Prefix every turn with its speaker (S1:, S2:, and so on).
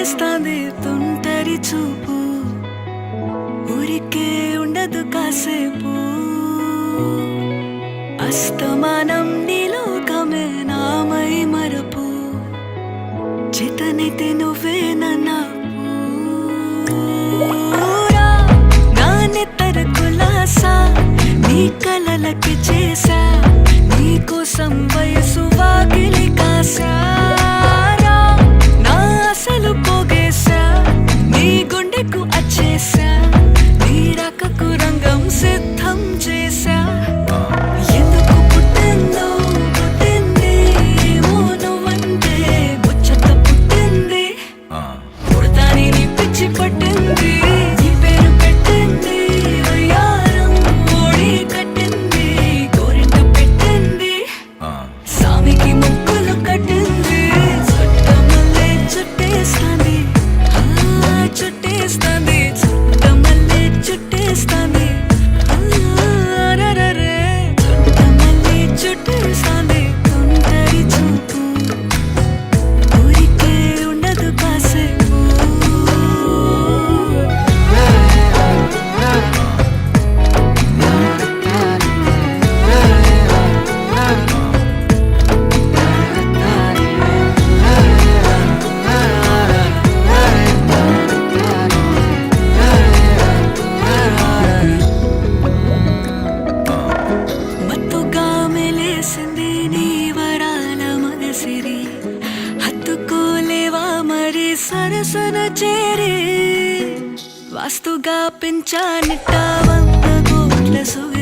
S1: చుట్టేస్తాంది తుంటరి చూపు ఊరికే ఉండదు కాసేపు అస్తమానం నీలోకమే నామై మరపు చేతనైతే నువ్వే నా నెత్తర కులాసా నీ కలలకి చేసా నీ కోసం వయసు వాకిలి కాసా నా అసలు పోగేసా నీ గుండెకు అచ్చేసా నీ రకకు రంగం సిద్ధం చేసా ఎందుకు పుట్టిందో పుట్టింది ఏమో నువ్వంటే ముచ్చట పుట్టింది పుడతాని నీ పిచ్చి పట్టింది నీ పేరు పెట్టింది వయ్యారం ఓడి కట్టింది గోరింట పెట్టింది సామికి ముక్కులు కట్టింది చుట్టమల్లే చుట్టేస్తాంది చుట్టేస్తాంది చుట్టమల్లే చుట్టేస్తాంది అరరరే చుట్టమల్లే చుట్టేస్తాంది తుంటరి చూపు ఊరికే ఉండదు కాసేపు మత్తుగా మెలేసింది నీ వరాల మగసిరి హత్తుకోలేవా మరి సరసన చేరి వాస్తుగా పెంచానిట్ట 100 కోట్ల సుగ